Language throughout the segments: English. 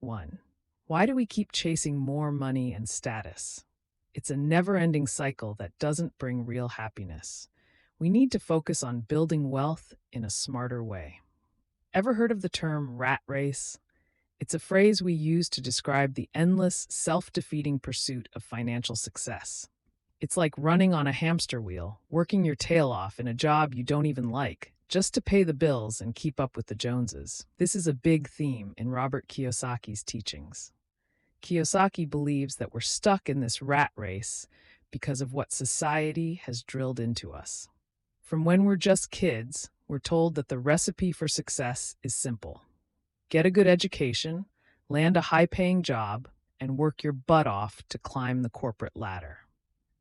1. Why do we keep chasing more money and status? It's a never-ending cycle that doesn't bring real happiness. We need to focus on building wealth in a smarter way. Ever heard of the term rat race? It's a phrase we use to describe the endless, self-defeating pursuit of financial success. It's like running on a hamster wheel, working your tail off in a job you don't even like, just to pay the bills and keep up with the Joneses. This is a big theme in Robert Kiyosaki's teachings. Kiyosaki believes that we're stuck in this rat race because of what society has drilled into us. From when we're just kids, we're told that the recipe for success is simple. Get a good education, land a high-paying job, and work your butt off to climb the corporate ladder.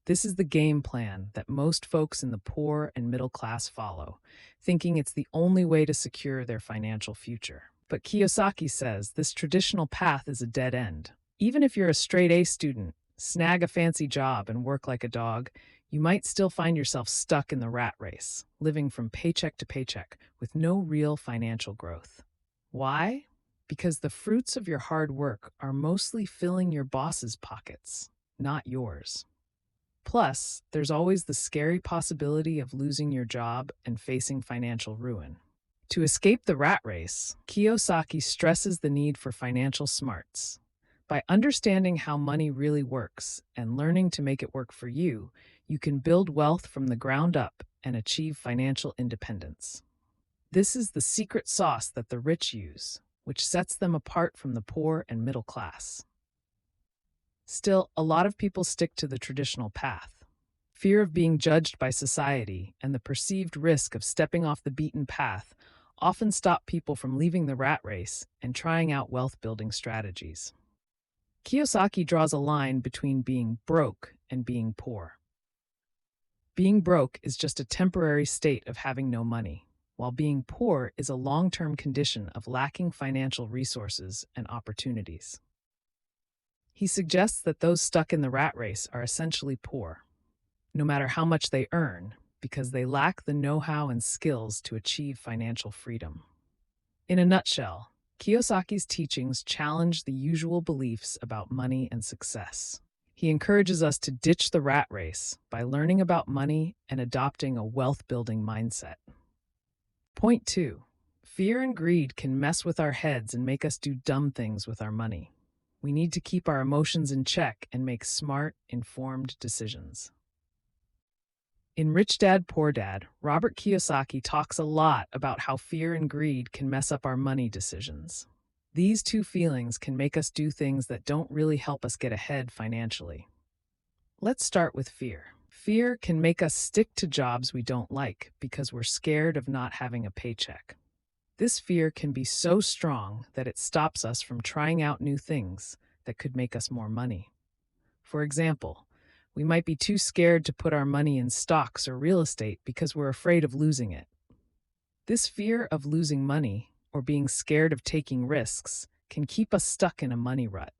This is the game plan that most folks in the poor and middle class follow, thinking it's the only way to secure their financial future. But Kiyosaki says this traditional path is a dead end. Even if you're a straight-A student, snag a fancy job, and work like a dog, you might still find yourself stuck in the rat race, living from paycheck to paycheck with no real financial growth. Why? Because the fruits of your hard work are mostly filling your boss's pockets, not yours. Plus, there's always the scary possibility of losing your job and facing financial ruin. To escape the rat race, Kiyosaki stresses the need for financial smarts. By understanding how money really works and learning to make it work for you, you can build wealth from the ground up and achieve financial independence. This is the secret sauce that the rich use, which sets them apart from the poor and middle class. Still, a lot of people stick to the traditional path. Fear of being judged by society and the perceived risk of stepping off the beaten path often stop people from leaving the rat race and trying out wealth-building strategies. Kiyosaki draws a line between being broke and being poor. Being broke is just a temporary state of having no money, while being poor is a long-term condition of lacking financial resources and opportunities. He suggests that those stuck in the rat race are essentially poor, no matter how much they earn, because they lack the know-how and skills to achieve financial freedom. In a nutshell, Kiyosaki's teachings challenge the usual beliefs about money and success. He encourages us to ditch the rat race by learning about money and adopting a wealth-building mindset. Point 2. Fear and greed can mess with our heads and make us do dumb things with our money. We need to keep our emotions in check and make smart, informed decisions. In Rich Dad, Poor Dad, Robert Kiyosaki talks a lot about how fear and greed can mess up our money decisions. These two feelings can make us do things that don't really help us get ahead financially. Let's start with fear. Fear can make us stick to jobs we don't like because we're scared of not having a paycheck. This fear can be so strong that it stops us from trying out new things that could make us more money. For example, we might be too scared to put our money in stocks or real estate because we're afraid of losing it. This fear of losing money or being scared of taking risks can keep us stuck in a money rut.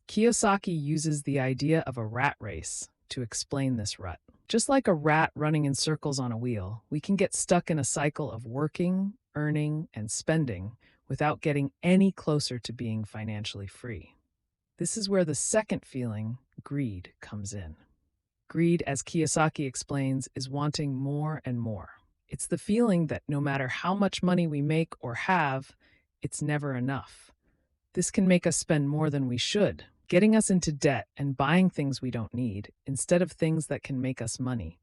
Kiyosaki uses the idea of a rat race to explain this rut. Just like a rat running in circles on a wheel, we can get stuck in a cycle of working, earning, and spending without getting any closer to being financially free. This is where the second feeling, greed, comes in. Greed, as Kiyosaki explains, is wanting more and more. It's the feeling that no matter how much money we make or have, it's never enough. This can make us spend more than we should, getting us into debt and buying things we don't need instead of things that can make us money.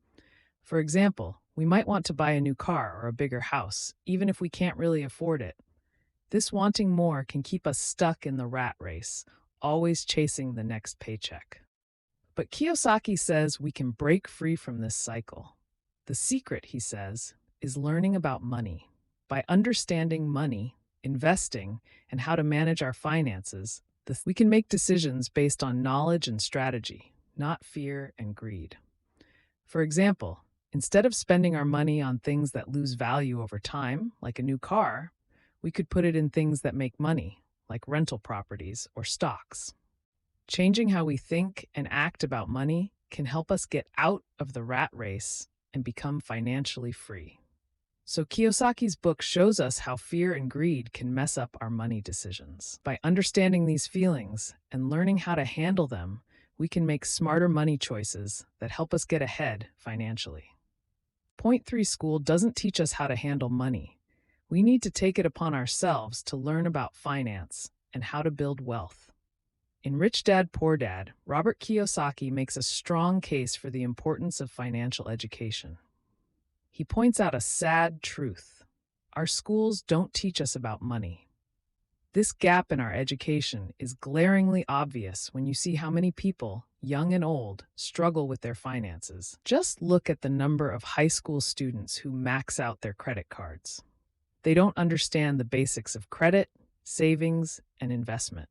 For example, we might want to buy a new car or a bigger house, even if we can't really afford it. This wanting more can keep us stuck in the rat race, always chasing the next paycheck. But Kiyosaki says we can break free from this cycle. The secret, he says, is learning about money. By understanding money, investing, and how to manage our finances, we can make decisions based on knowledge and strategy, not fear and greed. For example, instead of spending our money on things that lose value over time, like a new car, we could put it in things that make money, like rental properties or stocks. Changing how we think and act about money can help us get out of the rat race and become financially free. So Kiyosaki's book shows us how fear and greed can mess up our money decisions. By understanding these feelings and learning how to handle them, we can make smarter money choices that help us get ahead financially. Point 3 School doesn't teach us how to handle money. We need to take it upon ourselves to learn about finance and how to build wealth. In Rich Dad, Poor Dad, Robert Kiyosaki makes a strong case for the importance of financial education. He points out a sad truth. Our schools don't teach us about money. This gap in our education is glaringly obvious when you see how many people, young and old, struggle with their finances. Just look at the number of high school students who max out their credit cards. They don't understand the basics of credit, savings, and investment.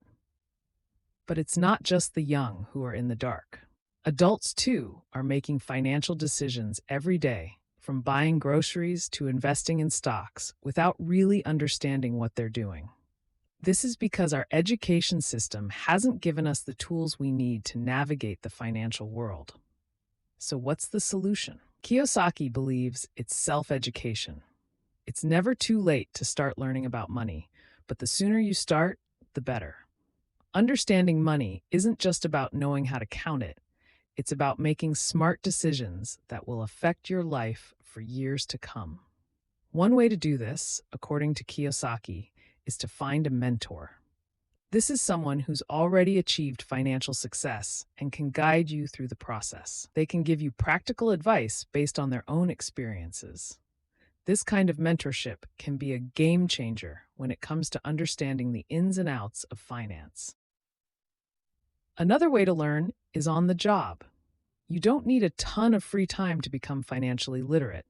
But it's not just the young who are in the dark. Adults, too, are making financial decisions every day, from buying groceries to investing in stocks, without really understanding what they're doing. This is because our education system hasn't given us the tools we need to navigate the financial world. So what's the solution? Kiyosaki believes it's self-education. It's never too late to start learning about money, but the sooner you start, the better. Understanding money isn't just about knowing how to count it. It's about making smart decisions that will affect your life for years to come. One way to do this, according to Kiyosaki, is to find a mentor. This is someone who's already achieved financial success and can guide you through the process. They can give you practical advice based on their own experiences. This kind of mentorship can be a game changer when it comes to understanding the ins and outs of finance. Another way to learn is on the job. You don't need a ton of free time to become financially literate.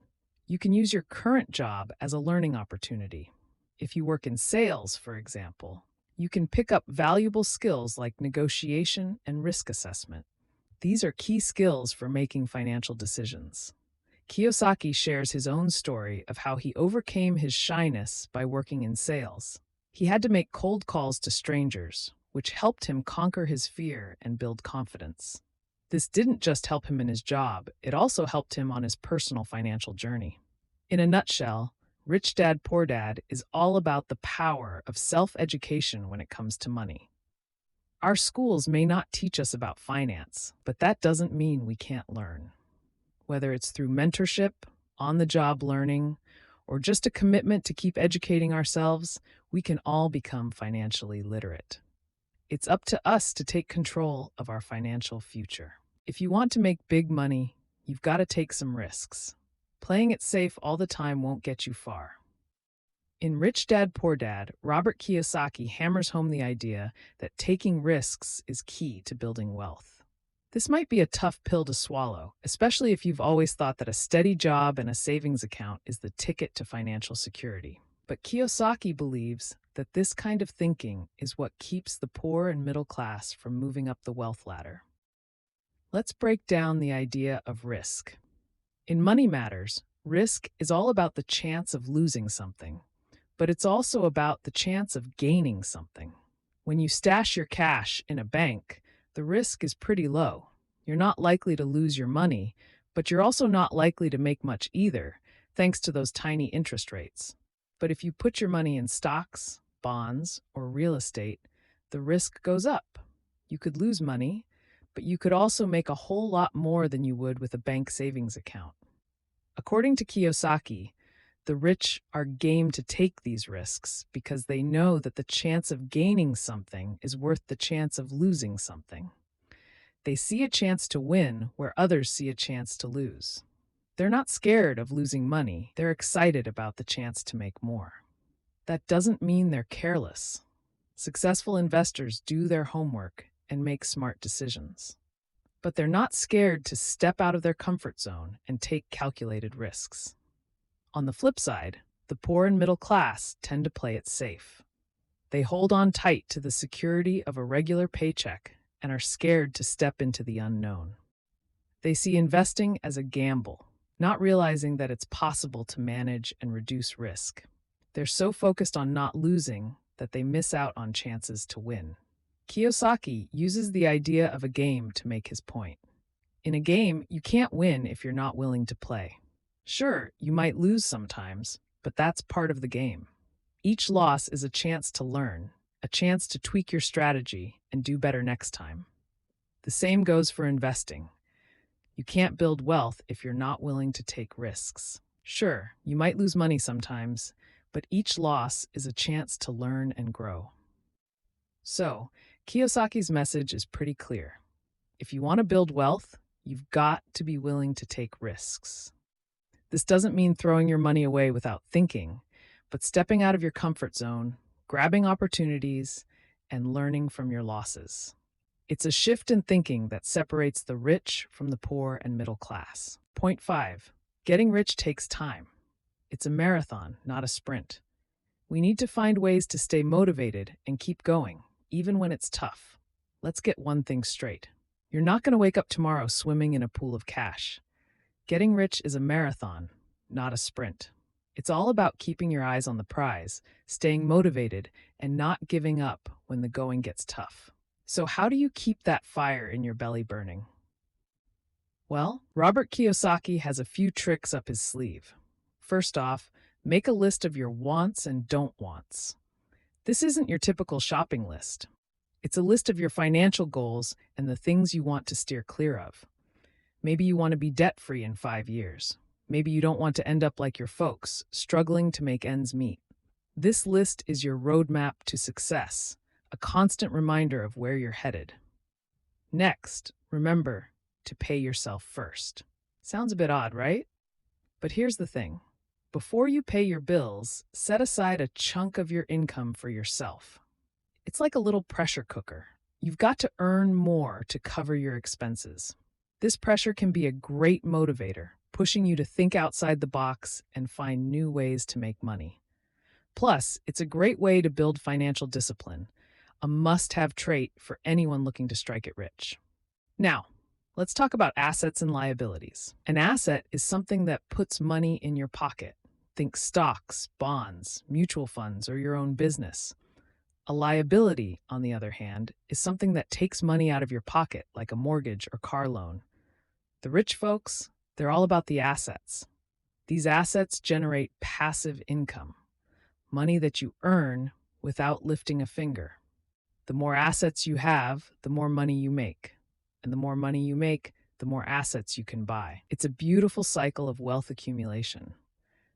You can use your current job as a learning opportunity. If you work in sales, for example, you can pick up valuable skills like negotiation and risk assessment. These are key skills for making financial decisions. Kiyosaki shares his own story of how he overcame his shyness by working in sales. He had to make cold calls to strangers, which helped him conquer his fear and build confidence. This didn't just help him in his job, it also helped him on his personal financial journey. In a nutshell, Rich Dad, Poor Dad is all about the power of self-education when it comes to money. Our schools may not teach us about finance, but that doesn't mean we can't learn. Whether it's through mentorship, on-the-job learning, or just a commitment to keep educating ourselves, we can all become financially literate. It's up to us to take control of our financial future. If you want to make big money, you've got to take some risks. Playing it safe all the time won't get you far. In Rich Dad, Poor Dad, Robert Kiyosaki hammers home the idea that taking risks is key to building wealth. This might be a tough pill to swallow, especially if you've always thought that a steady job and a savings account is the ticket to financial security. But Kiyosaki believes that this kind of thinking is what keeps the poor and middle class from moving up the wealth ladder. Let's break down the idea of risk. In money matters, risk is all about the chance of losing something, but it's also about the chance of gaining something. When you stash your cash in a bank, the risk is pretty low. You're not likely to lose your money, but you're also not likely to make much either, thanks to those tiny interest rates. But if you put your money in stocks, bonds, or real estate, the risk goes up. You could lose money, but you could also make a whole lot more than you would with a bank savings account. According to Kiyosaki, the rich are game to take these risks because they know that the chance of gaining something is worth the chance of losing something. They see a chance to win where others see a chance to lose. They're not scared of losing money, they're excited about the chance to make more. That doesn't mean they're careless. Successful investors do their homework and make smart decisions. But they're not scared to step out of their comfort zone and take calculated risks. On the flip side, the poor and middle class tend to play it safe. They hold on tight to the security of a regular paycheck and are scared to step into the unknown. They see investing as a gamble, not realizing that it's possible to manage and reduce risk. They're so focused on not losing that they miss out on chances to win. Kiyosaki uses the idea of a game to make his point. In a game, you can't win if you're not willing to play. Sure, you might lose sometimes, but that's part of the game. Each loss is a chance to learn, a chance to tweak your strategy and do better next time. The same goes for investing. You can't build wealth if you're not willing to take risks. Sure, you might lose money sometimes, but each loss is a chance to learn and grow. So, Kiyosaki's message is pretty clear. If you want to build wealth, you've got to be willing to take risks. This doesn't mean throwing your money away without thinking, but stepping out of your comfort zone, grabbing opportunities, and learning from your losses. It's a shift in thinking that separates the rich from the poor and middle class. Point 5. Getting rich takes time. It's a marathon, not a sprint. We need to find ways to stay motivated and keep going, even when it's tough. Let's get one thing straight. You're not going to wake up tomorrow swimming in a pool of cash. Getting rich is a marathon, not a sprint. It's all about keeping your eyes on the prize, staying motivated, and not giving up when the going gets tough. So how do you keep that fire in your belly burning? Well, Robert Kiyosaki has a few tricks up his sleeve. First off, make a list of your wants and don't wants. This isn't your typical shopping list. It's a list of your financial goals and the things you want to steer clear of. Maybe you want to be debt-free in 5 years. Maybe you don't want to end up like your folks, struggling to make ends meet. This list is your roadmap to success, a constant reminder of where you're headed. Next, remember to pay yourself first. Sounds a bit odd, right? But here's the thing. Before you pay your bills, set aside a chunk of your income for yourself. It's like a little pressure cooker. You've got to earn more to cover your expenses. This pressure can be a great motivator, pushing you to think outside the box and find new ways to make money. Plus, it's a great way to build financial discipline, a must-have trait for anyone looking to strike it rich. Now, let's talk about assets and liabilities. An asset is something that puts money in your pocket. Think stocks, bonds, mutual funds, or your own business. A liability, on the other hand, is something that takes money out of your pocket, like a mortgage or car loan. The rich folks, they're all about the assets. These assets generate passive income, money that you earn without lifting a finger. The more assets you have, the more money you make. And the more money you make, the more assets you can buy. It's a beautiful cycle of wealth accumulation.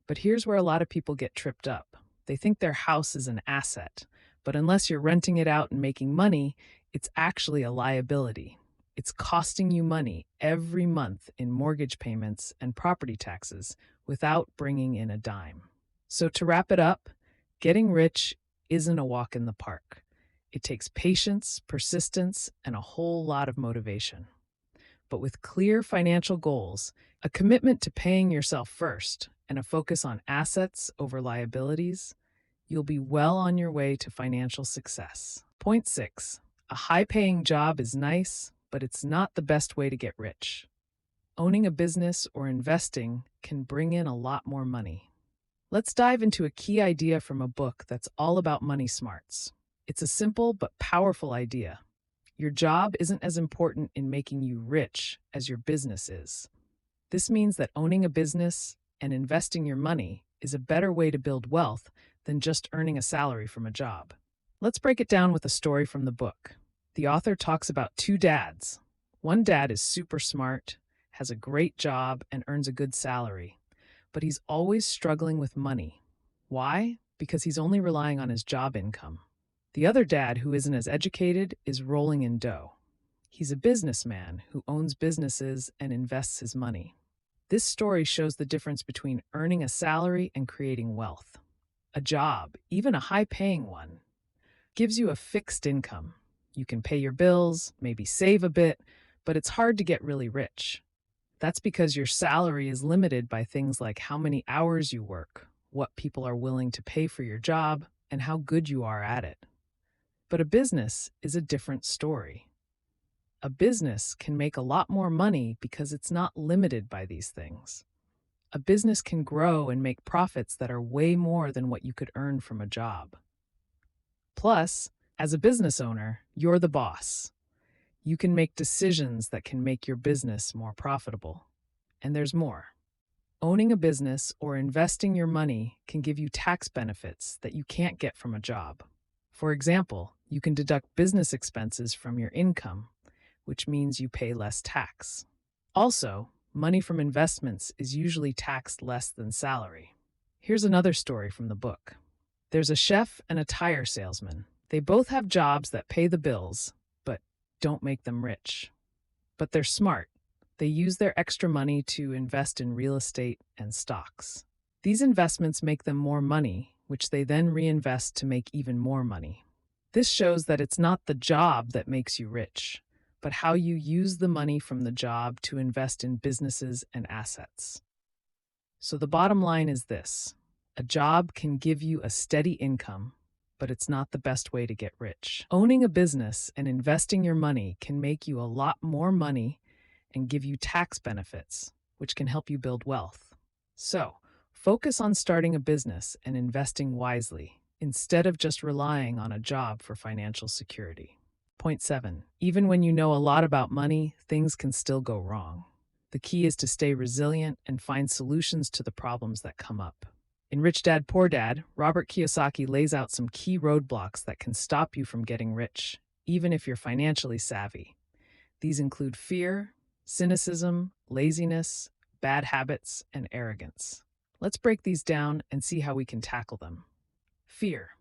But here's where a lot of people get tripped up. They think their house is an asset, but unless you're renting it out and making money, it's actually a liability. It's costing you money every month in mortgage payments and property taxes without bringing in a dime. So to wrap it up, getting rich isn't a walk in the park. It takes patience, persistence, and a whole lot of motivation. But with clear financial goals, a commitment to paying yourself first, and a focus on assets over liabilities, you'll be well on your way to financial success. Point 6. A high-paying job is nice, but it's not the best way to get rich. Owning a business or investing can bring in a lot more money. Let's dive into a key idea from a book that's all about money smarts. It's a simple but powerful idea. Your job isn't as important in making you rich as your business is. This means that owning a business and investing your money is a better way to build wealth than just earning a salary from a job. Let's break it down with a story from the book. The author talks about two dads. One dad is super smart, has a great job, and earns a good salary, but he's always struggling with money. Why? Because he's only relying on his job income. The other dad, who isn't as educated, is rolling in dough. He's a businessman who owns businesses and invests his money. This story shows the difference between earning a salary and creating wealth. A job, even a high-paying one, gives you a fixed income. You can pay your bills, maybe save a bit, but it's hard to get really rich. That's because your salary is limited by things like how many hours you work, what people are willing to pay for your job, and how good you are at it. But a business is a different story. A business can make a lot more money because it's not limited by these things. A business can grow and make profits that are way more than what you could earn from a job. Plus, as a business owner, you're the boss. You can make decisions that can make your business more profitable. And there's more. Owning a business or investing your money can give you tax benefits that you can't get from a job. For example, you can deduct business expenses from your income, which means you pay less tax. Also, money from investments is usually taxed less than salary. Here's another story from the book. There's a chef and a tire salesman. They both have jobs that pay the bills, but don't make them rich. But they're smart. They use their extra money to invest in real estate and stocks. These investments make them more money, which they then reinvest to make even more money. This shows that it's not the job that makes you rich, but how you use the money from the job to invest in businesses and assets. So the bottom line is this: a job can give you a steady income, but it's not the best way to get rich. Owning a business and investing your money can make you a lot more money and give you tax benefits, which can help you build wealth. So, focus on starting a business and investing wisely, instead of just relying on a job for financial security. Point 7. Even when you know a lot about money, things can still go wrong. The key is to stay resilient and find solutions to the problems that come up. In Rich Dad, Poor Dad, Robert Kiyosaki lays out some key roadblocks that can stop you from getting rich, even if you're financially savvy. These include fear, cynicism, laziness, bad habits, and arrogance. Let's break these down and see how we can tackle them. Fear.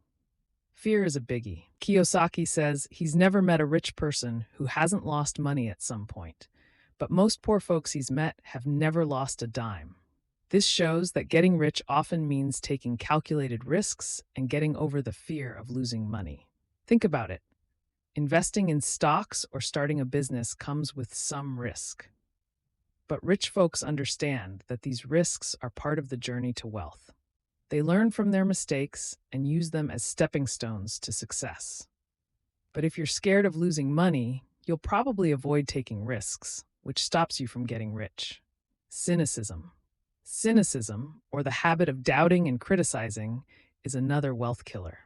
Fear is a biggie. Kiyosaki says he's never met a rich person who hasn't lost money at some point, but most poor folks he's met have never lost a dime. This shows that getting rich often means taking calculated risks and getting over the fear of losing money. Think about it. Investing in stocks or starting a business comes with some risk. But rich folks understand that these risks are part of the journey to wealth. They learn from their mistakes and use them as stepping stones to success. But if you're scared of losing money, you'll probably avoid taking risks, which stops you from getting rich. Cynicism. Cynicism, or the habit of doubting and criticizing, is another wealth killer.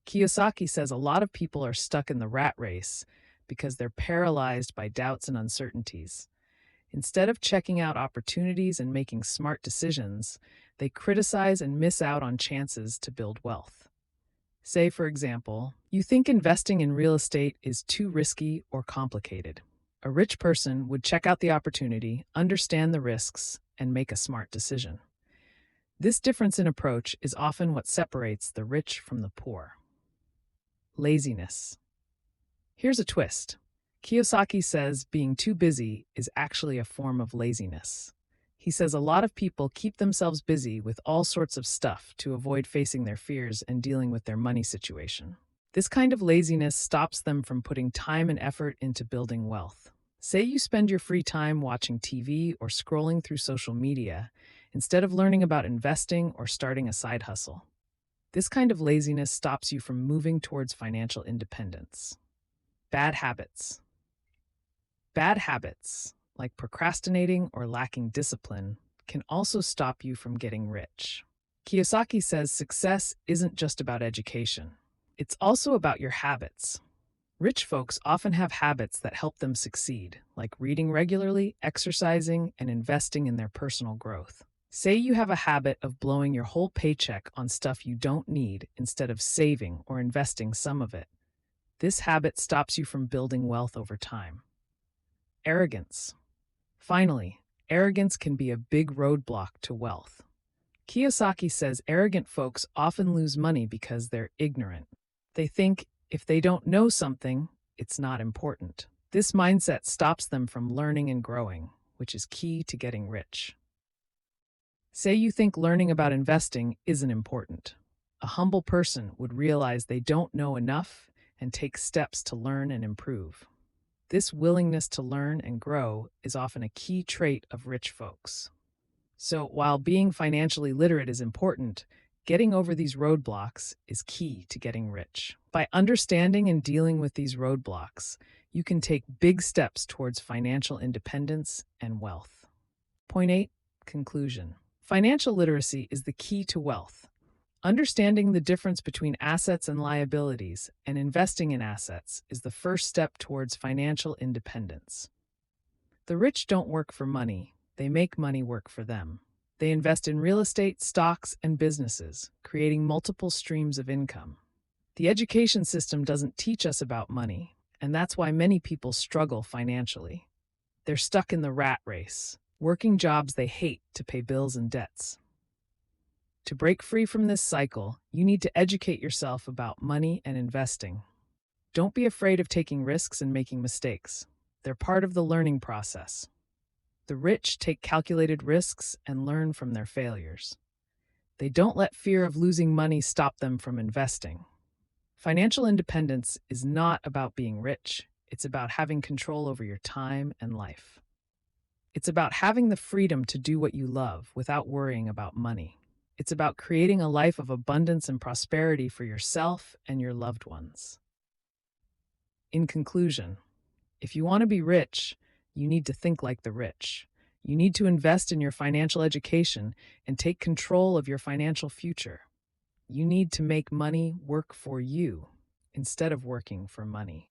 Kiyosaki says a lot of people are stuck in the rat race because they're paralyzed by doubts and uncertainties. Instead of checking out opportunities and making smart decisions, they criticize and miss out on chances to build wealth. Say, for example, you think investing in real estate is too risky or complicated. A rich person would check out the opportunity, understand the risks, and make a smart decision. This difference in approach is often what separates the rich from the poor. Laziness. Here's a twist. Kiyosaki says being too busy is actually a form of laziness. He says a lot of people keep themselves busy with all sorts of stuff to avoid facing their fears and dealing with their money situation. This kind of laziness stops them from putting time and effort into building wealth. Say you spend your free time watching TV or scrolling through social media instead of learning about investing or starting a side hustle. This kind of laziness stops you from moving towards financial independence. Bad habits. Bad habits, like procrastinating or lacking discipline, can also stop you from getting rich. Kiyosaki says success isn't just about education. It's also about your habits. Rich folks often have habits that help them succeed, like reading regularly, exercising, and investing in their personal growth. Say you have a habit of blowing your whole paycheck on stuff you don't need instead of saving or investing some of it. This habit stops you from building wealth over time. Arrogance. Finally, arrogance can be a big roadblock to wealth. Kiyosaki says arrogant folks often lose money because they're ignorant. They think if they don't know something, it's not important. This mindset stops them from learning and growing, which is key to getting rich. Say you think learning about investing isn't important. A humble person would realize they don't know enough and take steps to learn and improve. This willingness to learn and grow is often a key trait of rich folks. So while being financially literate is important, getting over these roadblocks is key to getting rich. By understanding and dealing with these roadblocks, you can take big steps towards financial independence and wealth. Point 8. Conclusion. Financial literacy is the key to wealth. Understanding the difference between assets and liabilities and investing in assets is the first step towards financial independence. The rich don't work for money, they make money work for them. They invest in real estate, stocks, and businesses, creating multiple streams of income. The education system doesn't teach us about money, and that's why many people struggle financially. They're stuck in the rat race, working jobs they hate to pay bills and debts. To break free from this cycle, you need to educate yourself about money and investing. Don't be afraid of taking risks and making mistakes. They're part of the learning process. The rich take calculated risks and learn from their failures. They don't let fear of losing money stop them from investing. Financial independence is not about being rich. It's about having control over your time and life. It's about having the freedom to do what you love without worrying about money. It's about creating a life of abundance and prosperity for yourself and your loved ones. In conclusion, if you want to be rich, you need to think like the rich. You need to invest in your financial education and take control of your financial future. You need to make money work for you instead of working for money.